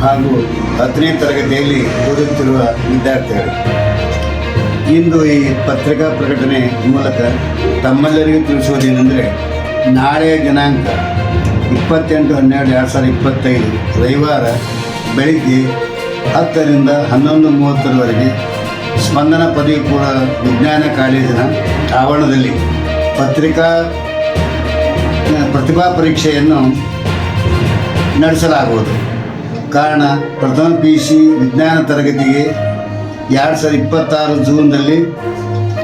ಹಾಗೂ 10ನೇ ತರಗತಿಯಲ್ಲಿ ಓದುತ್ತಿರುವ ವಿದ್ಯಾರ್ಥಿಗಳು, ಇಂದು ಈ ಪತ್ರಿಕಾ ಪ್ರಕಟಣೆ ಮೂಲಕ ತಮ್ಮೆಲ್ಲರಿಗೂ ತಿಳಿಸುವುದೇನೆಂದರೆ, ನಾಳೆಯ ದಿನಾಂಕ 28/12/2025 ರವಿವಾರ ಬೆಳಿಗ್ಗೆ 10ರಿಂದ 11:30 ಸ್ಪಂದನ ಪದವಿ ಪೂರ್ವ ವಿಜ್ಞಾನ ಕಾಲೇಜಿನ ಆವರಣದಲ್ಲಿ ಪ್ರತಿಭಾ ಪರೀಕ್ಷೆಯನ್ನು ನಡೆಸಲಾಗುವುದು. ಕಾರಣ, ಪ್ರಥಮ PUC ವಿಜ್ಞಾನ ತರಗತಿಗೆ 2026 ಜೂನ್ದಲ್ಲಿ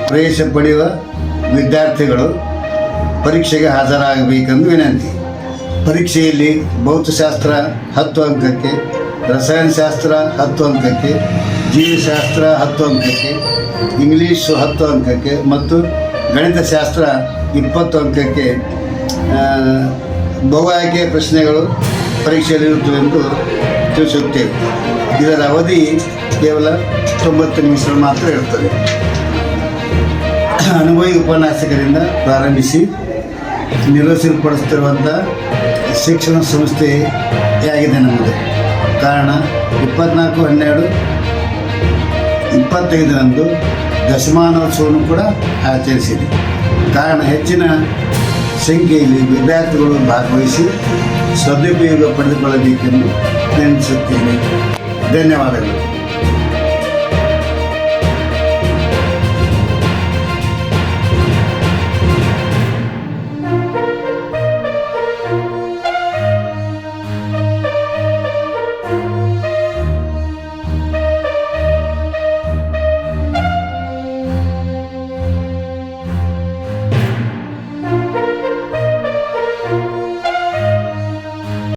ಪ್ರವೇಶ ಪಡೆಯುವ ವಿದ್ಯಾರ್ಥಿಗಳು ಪರೀಕ್ಷೆಗೆ ಹಾಜರಾಗಬೇಕೆಂದು ವಿನಂತಿ. ಪರೀಕ್ಷೆಯಲ್ಲಿ ಭೌತಶಾಸ್ತ್ರ 10 ಅಂಕಕ್ಕೆ, ರಸಾಯನಶಾಸ್ತ್ರ 10 ಅಂಕಕ್ಕೆ, ಜೀವಶಾಸ್ತ್ರ 10 ಅಂಕಕ್ಕೆ, ಇಂಗ್ಲೀಷು 10 ಅಂಕಕ್ಕೆ ಮತ್ತು ಗಣಿತಶಾಸ್ತ್ರ 20 ಅಂಕಕ್ಕೆ ಬಹು ಆಯ್ಕೆಯ ಪ್ರಶ್ನೆಗಳು ಪರೀಕ್ಷೆಯಲ್ಲಿರುತ್ತವೆ ಎಂದು ತಿಳಿಸುತ್ತೇವೆ. ಇದರ ಅವಧಿ ಕೇವಲ 90 ನಿಮಿಷಗಳು ಮಾತ್ರ ಇರುತ್ತದೆ. ಅನುಭವಿ ಉಪನ್ಯಾಸಕರಿಂದ ಪ್ರಾರಂಭಿಸಿ ನಿರ್ವಹಿಸಲ್ಪಡಿಸುತ್ತಿರುವಂಥ ಶಿಕ್ಷಣ ಸಂಸ್ಥೆಯಾಗಿದೆ ನಮ್ಮದು. ಕಾರಣ, 24/12/25 ದಶಮಾನೋತ್ಸವವನ್ನು ಕೂಡ ಆಚರಿಸಿದೆ. ಕಾರಣ, ಹೆಚ್ಚಿನ ಸಂಖ್ಯೆಯಲ್ಲಿ ವಿದ್ಯಾರ್ಥಿಗಳು ಭಾಗವಹಿಸಿ ಸದುಪಯೋಗ ಪಡೆದುಕೊಳ್ಳಬೇಕೆಂದು ನೆನೆಸುತ್ತೇನೆ. ಧನ್ಯವಾದಗಳು.